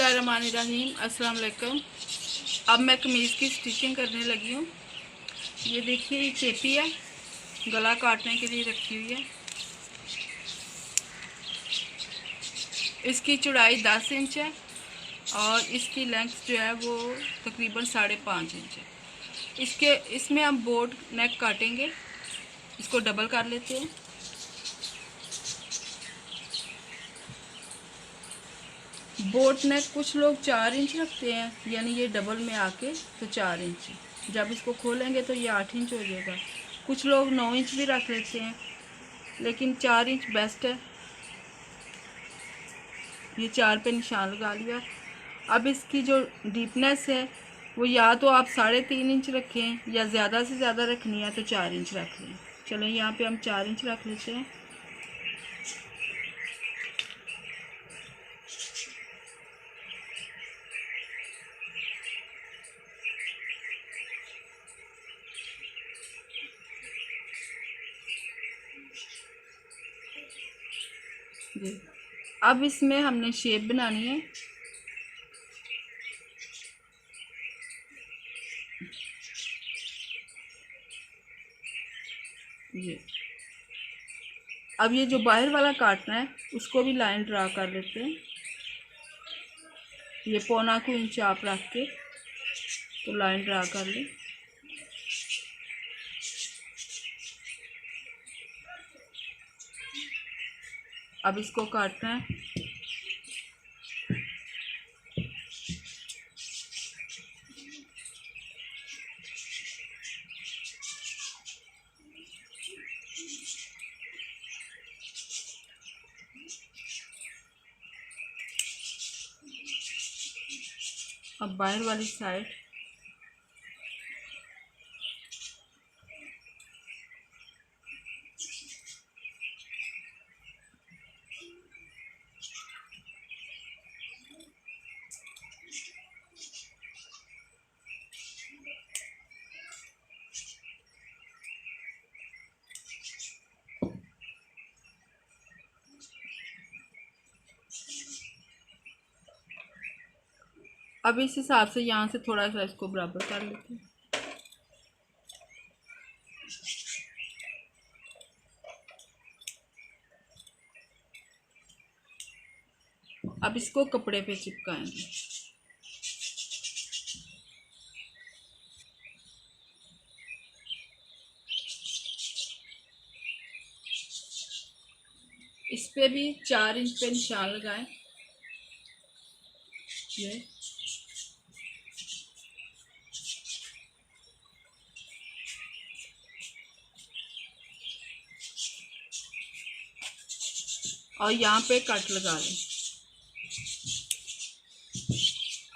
बिस्मिल्लाहिर्रहमानिर्रहीम। अस्सलाम वालेकुम। अब मैं कमीज़ की स्टिचिंग करने लगी हूँ। ये देखिए, ये चेपी है, गला काटने के लिए रखी हुई है। इसकी चौड़ाई 10 इंच है और इसकी लेंथ जो है वो तकरीबन 5.5 इंच है। इसमें हम बोट नेक काटेंगे। इसको डबल कर लेते हैं। बोट नेक कुछ लोग 4 इंच रखते हैं, यानी ये डबल में आके तो 4 इंच। जब इसको खोलेंगे तो ये 8 इंच हो जाएगा। कुछ लोग 9 इंच भी रख लेते हैं, लेकिन 4 इंच बेस्ट है। ये 4 पे निशान लगा लिया। अब इसकी जो डीपनेस है वो या तो आप 3.5 इंच रखें, या ज़्यादा से ज़्यादा रखनी है तो 4 इंच रख लें। चलो यहाँ पे हम 4 इंच रख लेते हैं। जी, अब इसमें हमने शेप बनानी है। ये अब ये जो बाहर वाला काटना है उसको भी लाइन ड्रा कर लेते हैं। ये 1.25 इंच आप रख के तो लाइन ड्रा कर लें। अब इसको काटना है। अब बाहर वाली साइड अब इस हिसाब से यहाँ से थोड़ा सा इसको बराबर कर लेते हैं। अब इसको कपड़े पे चिपकाएंगे। इस पे भी 4 इंच पे निशान लगाएं। ये और यहाँ पे कट लगा लें।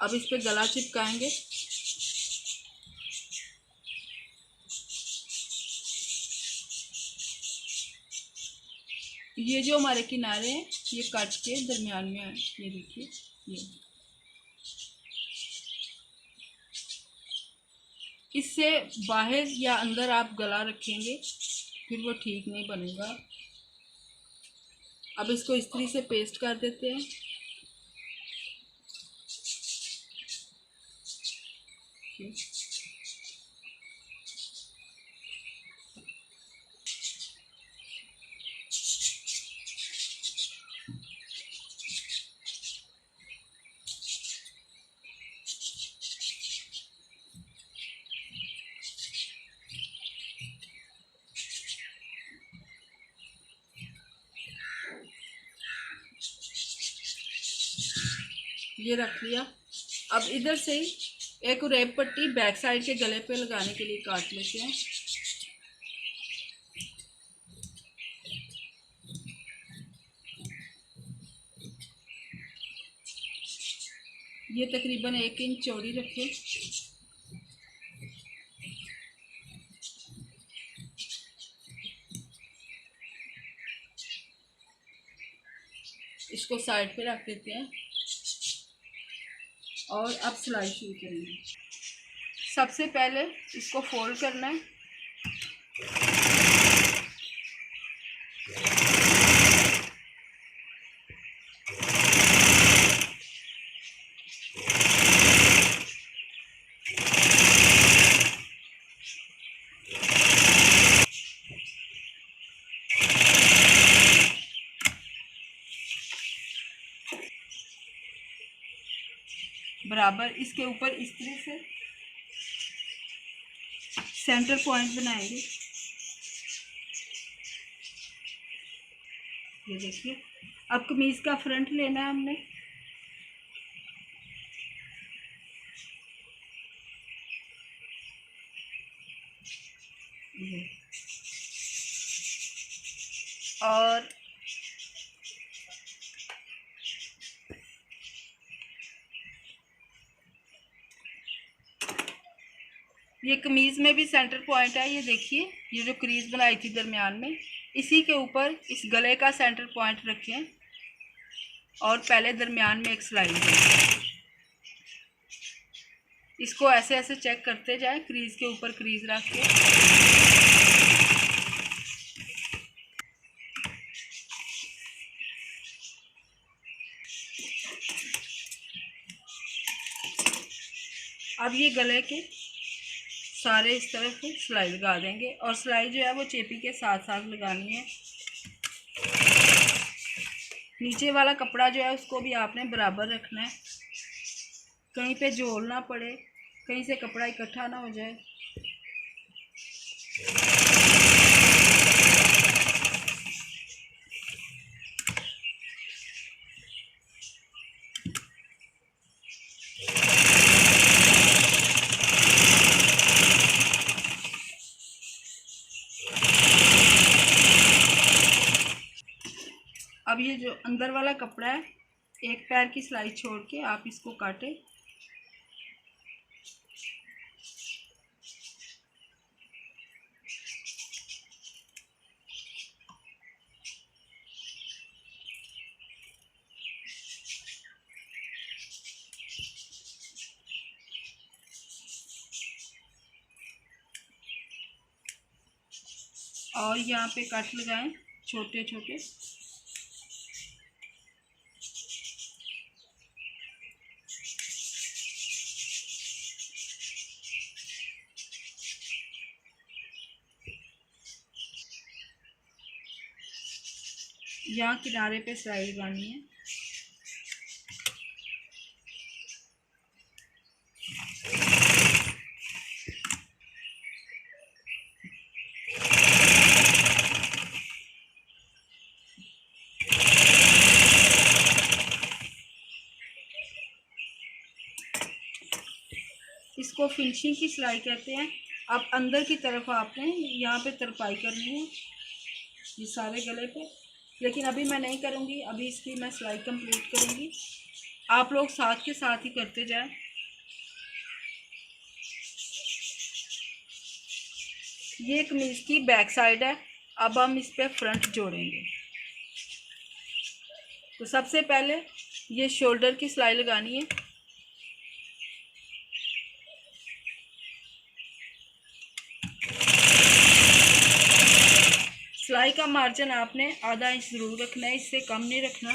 अब इस पे गला चिपकाएंगे। ये जो हमारे किनारे हैं ये कट के दरमियान में है। ये देखिए, ये इससे बाहर या अंदर आप गला रखेंगे फिर वो ठीक नहीं बनेगा। अब इसको इस्त्री से पेस्ट कर देते हैं। ये रख लिया। अब इधर से ही एक रेप पट्टी बैक साइड के गले पे लगाने के लिए काट लेते हैं। ये तकरीबन 1 इंच चौड़ी रखें। इसको साइड पे रख देते हैं और अब सिलाई शुरू करेंगे। सबसे पहले इसको फोल्ड करना है। बराबर इसके ऊपर इस तरह से सेंटर पॉइंट बनाएंगे। ये देखिए, अब कमीज का फ्रंट लेना है हमने। ये और ये कमीज में भी सेंटर पॉइंट है। ये देखिए, ये जो क्रीज बनाई थी दरमियान में, इसी के ऊपर इस गले का सेंटर पॉइंट रखें और पहले दरमियान में एक सिलाई दें। इसको ऐसे ऐसे चेक करते जाए, क्रीज के ऊपर क्रीज रख के। अब ये गले के सारे इस तरफ सिलाई लगा देंगे और सिलाई जो है वो चेपी के साथ साथ लगानी है। नीचे वाला कपड़ा जो है उसको भी आपने बराबर रखना है, कहीं पे जोड़ ना पड़े, कहीं से कपड़ा इकट्ठा ना हो जाए। अब ये जो अंदर वाला कपड़ा है, एक पैर की सिलाई छोड़ के आप इसको काटें। और यहाँ पे कट लगाएं छोटे छोटे। यहाँ किनारे पे सिलाई लगानी है। इसको फिनिशिंग की सिलाई कहते हैं। अब अंदर की तरफ आपने यहाँ पे तरपाई करनी है, ये सारे गले पे, लेकिन अभी मैं नहीं करूँगी, अभी इसकी मैं सिलाई कंप्लीट करूँगी। आप लोग साथ के साथ ही करते जाएं। ये कमीज की बैक साइड है, अब हम इस पे फ्रंट जोड़ेंगे। तो सबसे पहले ये शोल्डर की सिलाई लगानी है। सिलाई का मार्जिन आपने आधा इंच ज़रूर रखना है, इससे कम नहीं रखना।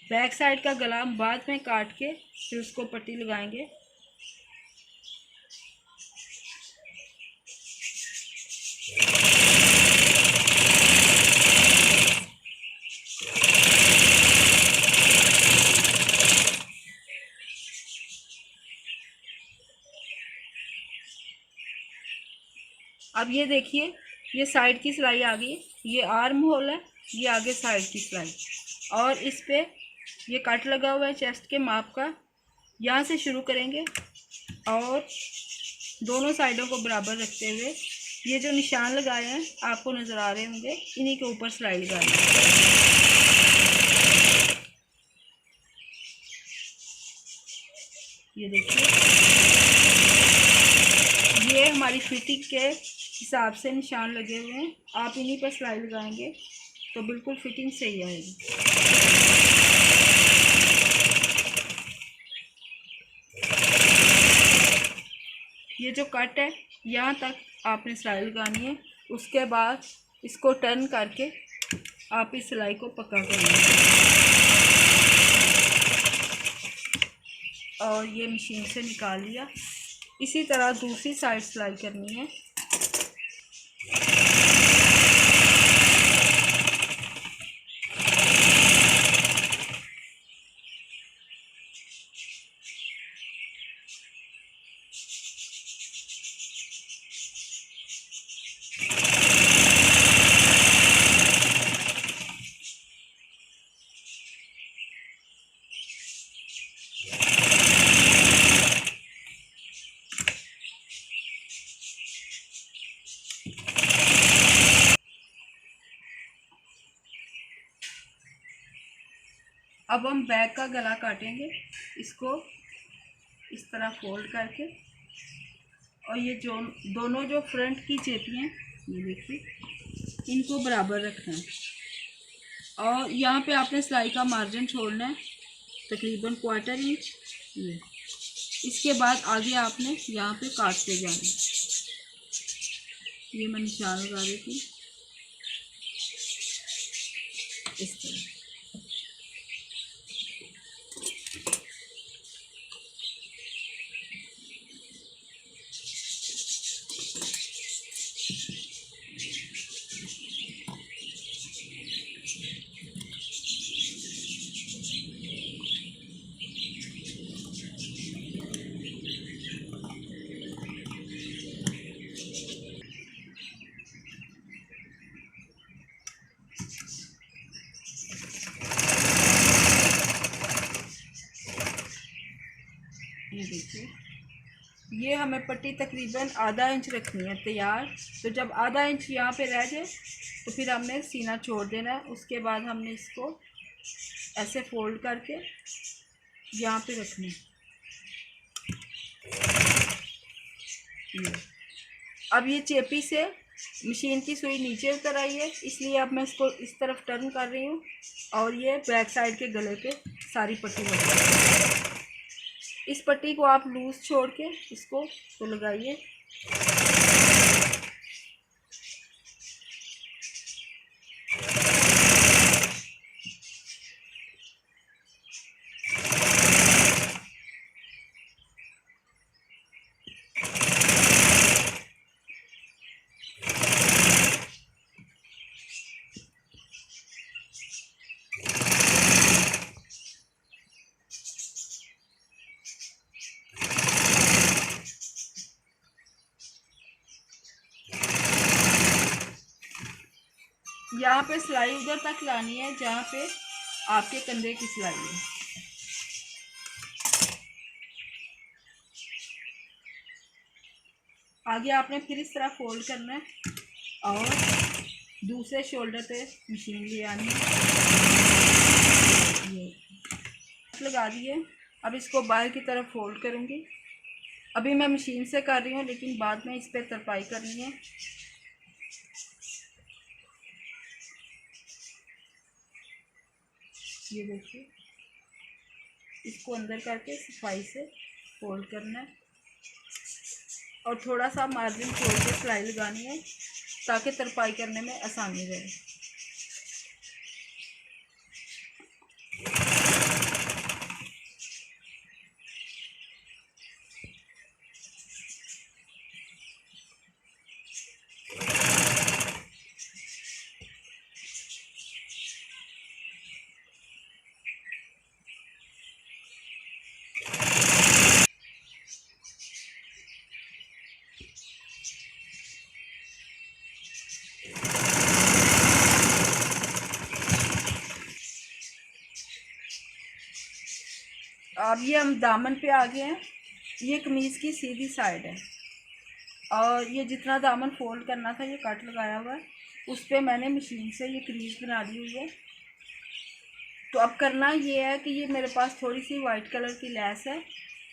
बैक साइड का गला हम बाद में काट के फिर उसको पट्टी लगाएंगे। अब ये देखिए, ये साइड की सिलाई आ गई, ये आर्म होल है, ये आगे साइड की सिलाई, और इस पे ये कट लगा हुआ है चेस्ट के माप का। यहाँ से शुरू करेंगे और दोनों साइडों को बराबर रखते हुए ये जो निशान लगाए हैं आपको नज़र आ रहे होंगे, इन्हीं के ऊपर सिलाई लगानी है। ये देखिए, ये हमारी फिटिंग के हिसाब से निशान लगे हुए हैं, आप इन्हीं पर सिलाई लगाएंगे तो बिल्कुल फिटिंग सही आएगी। ये जो कट है यहाँ तक आपने सिलाई लगानी है, उसके बाद इसको टर्न करके आप इस सिलाई को पक्का करेंगे और ये मशीन से निकाल लिया। इसी तरह दूसरी साइड सिलाई करनी है। अब हम बैक का गला काटेंगे। इसको इस तरह फोल्ड करके, और ये जो दोनों जो फ्रंट की चेपी हैं, ये देखिए, इनको बराबर रखना है। और यहाँ पे आपने सिलाई का मार्जिन छोड़ना है तकरीबन 1/4 इंच। ये इसके बाद आगे आपने यहाँ पे काटते जाना है। ये मैं निशान लगा रही थी इस तरह। ये देखिए, ये हमें पट्टी तकरीबन आधा इंच रखनी है तैयार। तो जब आधा इंच यहाँ पे रह जाए तो फिर हमने सीना छोड़ देना है। उसके बाद हमने इसको ऐसे फोल्ड करके यहाँ पे रखना है। अब ये चेपी से मशीन की सुई नीचे उतर आई है, इसलिए अब मैं इसको इस तरफ टर्न कर रही हूँ और ये बैक साइड के गले पे सारी पट्टी लग रही है। इस पट्टी को आप लूज छोड़ के इसको तो लगाइए। यहाँ पे सिलाई उधर तक लानी है जहाँ पे आपके कंधे की सिलाई है। आगे आपने फिर इस तरह फोल्ड करना है और दूसरे शोल्डर पे मशीन ले आनी है। ये लगा दिए। अब इसको बाहर की तरफ फोल्ड करूँगी। अभी मैं मशीन से कर रही हूँ, लेकिन बाद में इस पर तरपाई करनी है। ये देखिए, इसको अंदर करके सफाई से फोल्ड करना है और थोड़ा सा मार्जिन छोड़ के सिलाई लगानी है ताकि तरपाई करने में आसानी रहे। अब ये हम दामन पे आ गए हैं। ये कमीज़ की सीधी साइड है और ये जितना दामन फोल्ड करना था ये कट लगाया हुआ है। उस पर मैंने मशीन से ये क्रीज बना दी हुई है। तो अब करना ये है कि ये मेरे पास थोड़ी सी वाइट कलर की लेस है,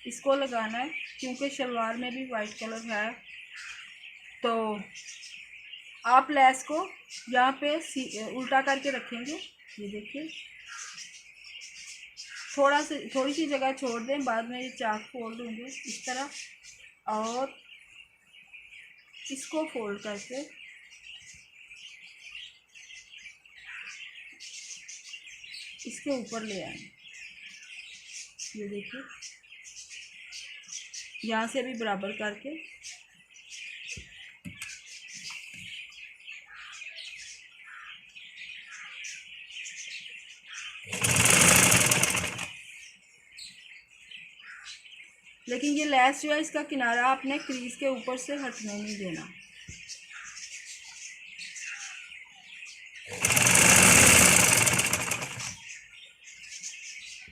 इसको लगाना है क्योंकि शलवार में भी वाइट कलर है। तो आप लेस को यहाँ पे उल्टा करके रखेंगे। ये देखिए, थोड़ी सी जगह छोड़ दें, बाद में ये चाक फोल्ड होंगे इस तरह, और इसको फोल्ड करके इसके ऊपर ले आए। ये देखिए, यहाँ से भी बराबर करके लेकिन ये लेस जो है इसका किनारा आपने क्रीज के ऊपर से हटने नहीं देना।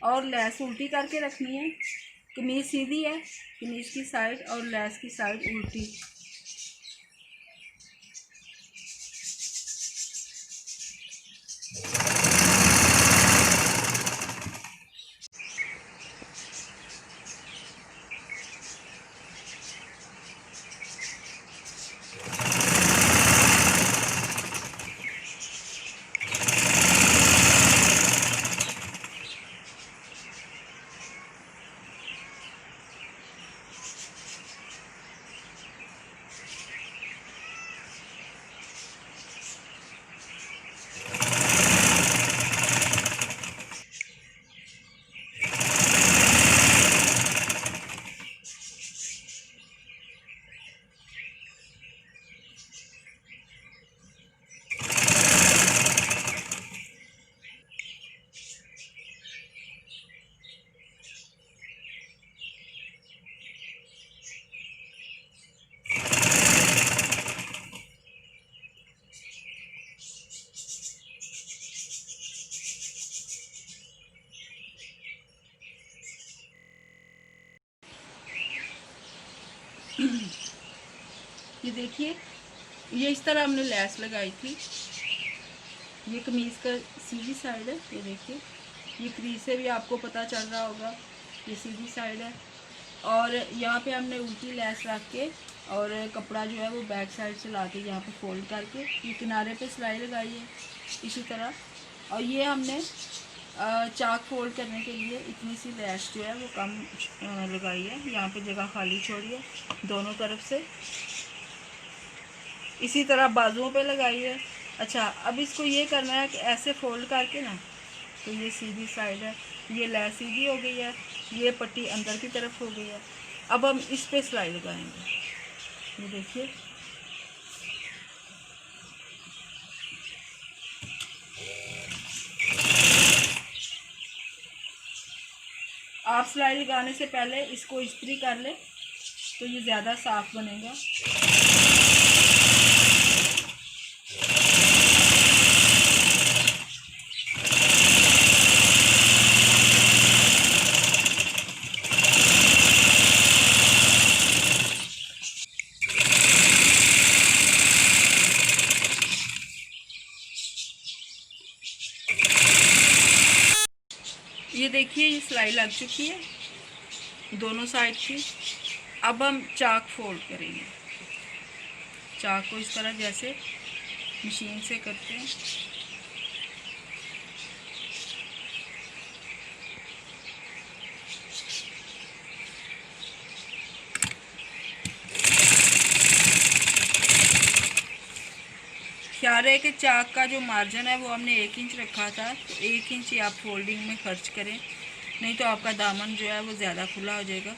और लेस उल्टी करके रखनी है। कमीज सीधी है, कमीज की साइड और लेस की साइड उल्टी। ये देखिए, ये इस तरह हमने लैस लगाई थी। ये कमीज़ का सीधी साइड है, ये देखिए, ये क्रीज से भी आपको पता चल रहा होगा, ये सीधी साइड है। और यहाँ पे हमने उल्टी लैस रख के और कपड़ा जो है वो बैक साइड से ला के यहाँ पे फोल्ड करके ये किनारे पे सिलाई लगाई है इसी तरह। और ये हमने चाक फोल्ड करने के लिए इतनी सी लैस जो है वो कम लगाई है, यहाँ पे जगह खाली छोड़ी है दोनों तरफ से। इसी तरह बाजुओं पे लगाई है। अच्छा, अब इसको ये करना है कि ऐसे फोल्ड करके ना, तो ये सीधी साइड है, ये लैस सीधी हो गई है, ये पट्टी अंदर की तरफ हो गई है। अब हम इस पे सिलाई लगाएंगे, ये देखिए। आप सिलाई लगाने से पहले इसको इस्त्री कर लें तो ये ज़्यादा साफ बनेगा। ये देखिए, ये सिलाई लग चुकी है दोनों साइड की। अब हम चाक फोल्ड करेंगे, चाक को इस तरह जैसे मशीन से करते हैं। ख्याल है कि चाक का जो मार्जिन है वो हमने 1 इंच रखा था, तो 1 इंच ही आप फोल्डिंग में खर्च करें, नहीं तो आपका दामन जो है वो ज़्यादा खुला हो जाएगा।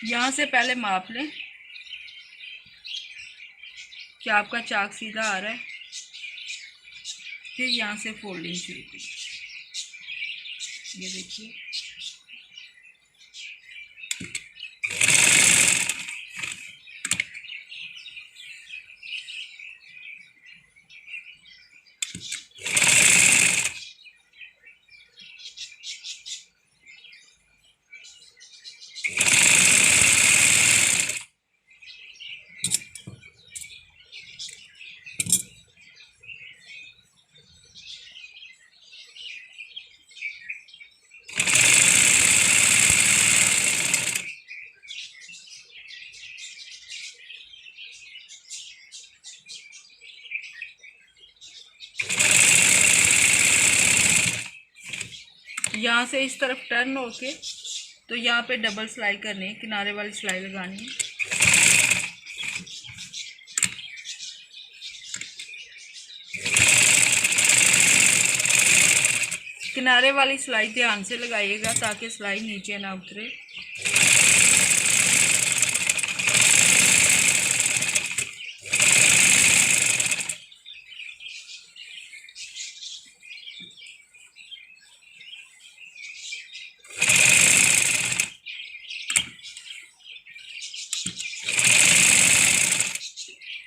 यहाँ से पहले माप लें कि आपका चाक सीधा आ रहा है, फिर यहाँ से फोल्डिंग शुरू करें। ये देखिए, यहाँ से इस तरफ टर्न होके तो यहाँ पे डबल सिलाई करनी है, किनारे वाली सिलाई लगानी है। किनारे वाली सिलाई ध्यान से लगाइएगा ताकि सिलाई नीचे ना उतरे।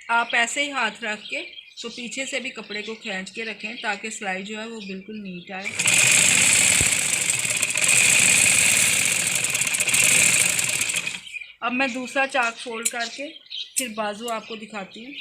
आप ऐसे ही हाथ रख के तो पीछे से भी कपड़े को खींच के रखें ताकि सिलाई जो है वो बिल्कुल नीट आए। अब मैं दूसरा चाक फोल्ड करके फिर बाजू आपको दिखाती हूँ।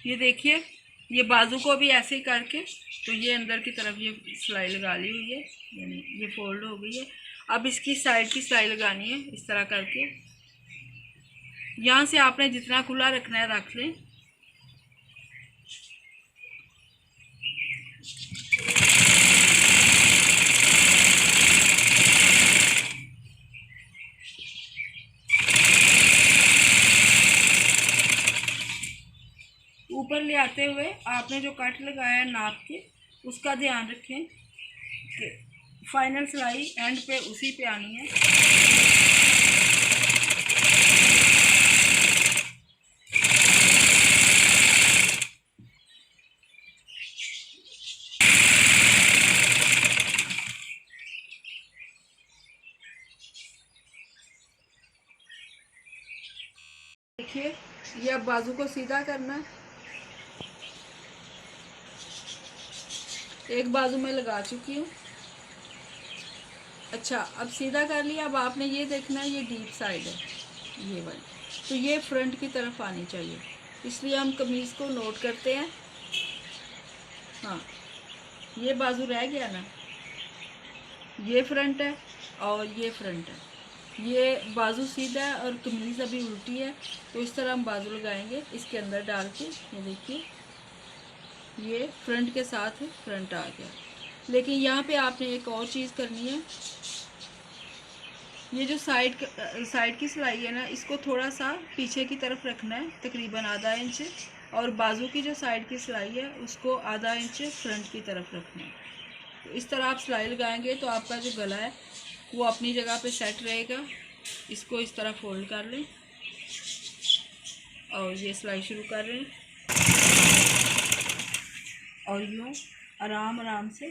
ये देखिए, ये बाजू को भी ऐसे ही करके तो ये अंदर की तरफ ये सिलाई लगा ली हुई है, यानी ये फोल्ड हो गई है। अब इसकी साइड की सिलाई लगानी है इस तरह करके। यहाँ से आपने जितना खुला रखना है रख लें। ऊपर ले आते हुए आपने जो कट लगाया है नाप के, उसका ध्यान रखें कि फाइनल सिलाई एंड पे उसी पे आनी है। देखिए, ये अब बाजू को सीधा करना है। एक बाजू में लगा चुकी हूँ। अच्छा, अब सीधा कर लिया। अब आपने ये देखना है, ये डीप साइड है ये वाली, तो ये फ्रंट की तरफ आनी चाहिए। इसलिए हम कमीज़ को नोट करते हैं। हाँ, ये बाजू रह गया ना, ये फ्रंट है और ये फ्रंट है। ये बाजू सीधा है और कमीज़ अभी उल्टी है, तो इस तरह हम बाजू लगाएंगे इसके अंदर डाल के। ये देखिए, ये फ्रंट के साथ फ्रंट आ गया। लेकिन यहाँ पे आपने एक और चीज़ करनी है। ये जो साइड की सिलाई है ना, इसको थोड़ा सा पीछे की तरफ रखना है, तकरीबन आधा इंच। और बाजू की जो साइड की सिलाई है उसको आधा इंच फ्रंट की तरफ रखना है। तो इस तरह आप सिलाई लगाएंगे तो आपका जो गला है वो अपनी जगह पे सेट रहेगा। इसको इस तरह फोल्ड कर लें और ये सिलाई शुरू कर रहे हैं। और यूँ आराम आराम से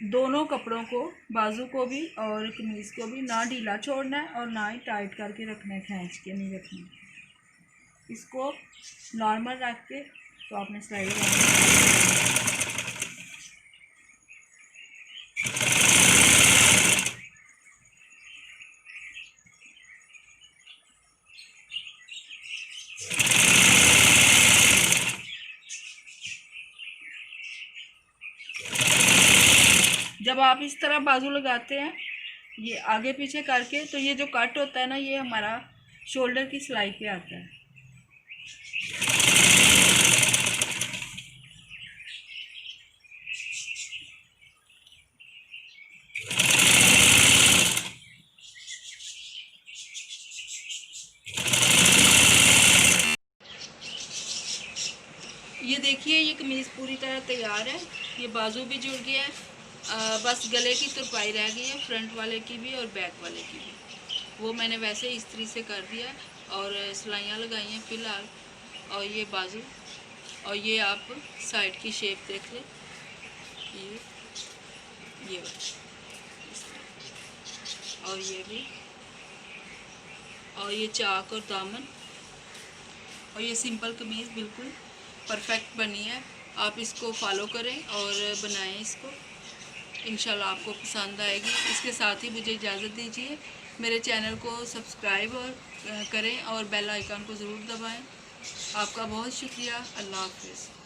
दोनों कपड़ों को, बाजू को भी और कमीज़ को भी, ना ढीला छोड़ना है और ना ही टाइट करके रखना है, खींच के नहीं रखना। इसको नॉर्मल रख के तो आपने सिलाई लगानी है। जब आप इस तरह बाजू लगाते हैं ये आगे पीछे करके, तो ये जो कट होता है ना, ये हमारा शोल्डर की सिलाई पे आता है। ये देखिए, ये कमीज़ पूरी तरह तैयार है। ये बाजू भी जुड़ गया है, बस गले की तुरपाई रह गई है, फ्रंट वाले की भी और बैक वाले की भी। वो मैंने वैसे इस्त्री से कर दिया और सिलाइयाँ लगाई हैं फ़िलहाल। और ये बाजू, और ये आप साइड की शेप देख लें, ये और ये भी, और ये चाक और दामन, और ये सिंपल कमीज़ बिल्कुल परफेक्ट बनी है। आप इसको फॉलो करें और बनाएं इसको, इंशाल्लाह आपको पसंद आएगी। इसके साथ ही मुझे इजाज़त दीजिए। मेरे चैनल को सब्सक्राइब और करें और बेल आइकन को ज़रूर दबाएं। आपका बहुत शुक्रिया। अल्लाह हाफ़िज़।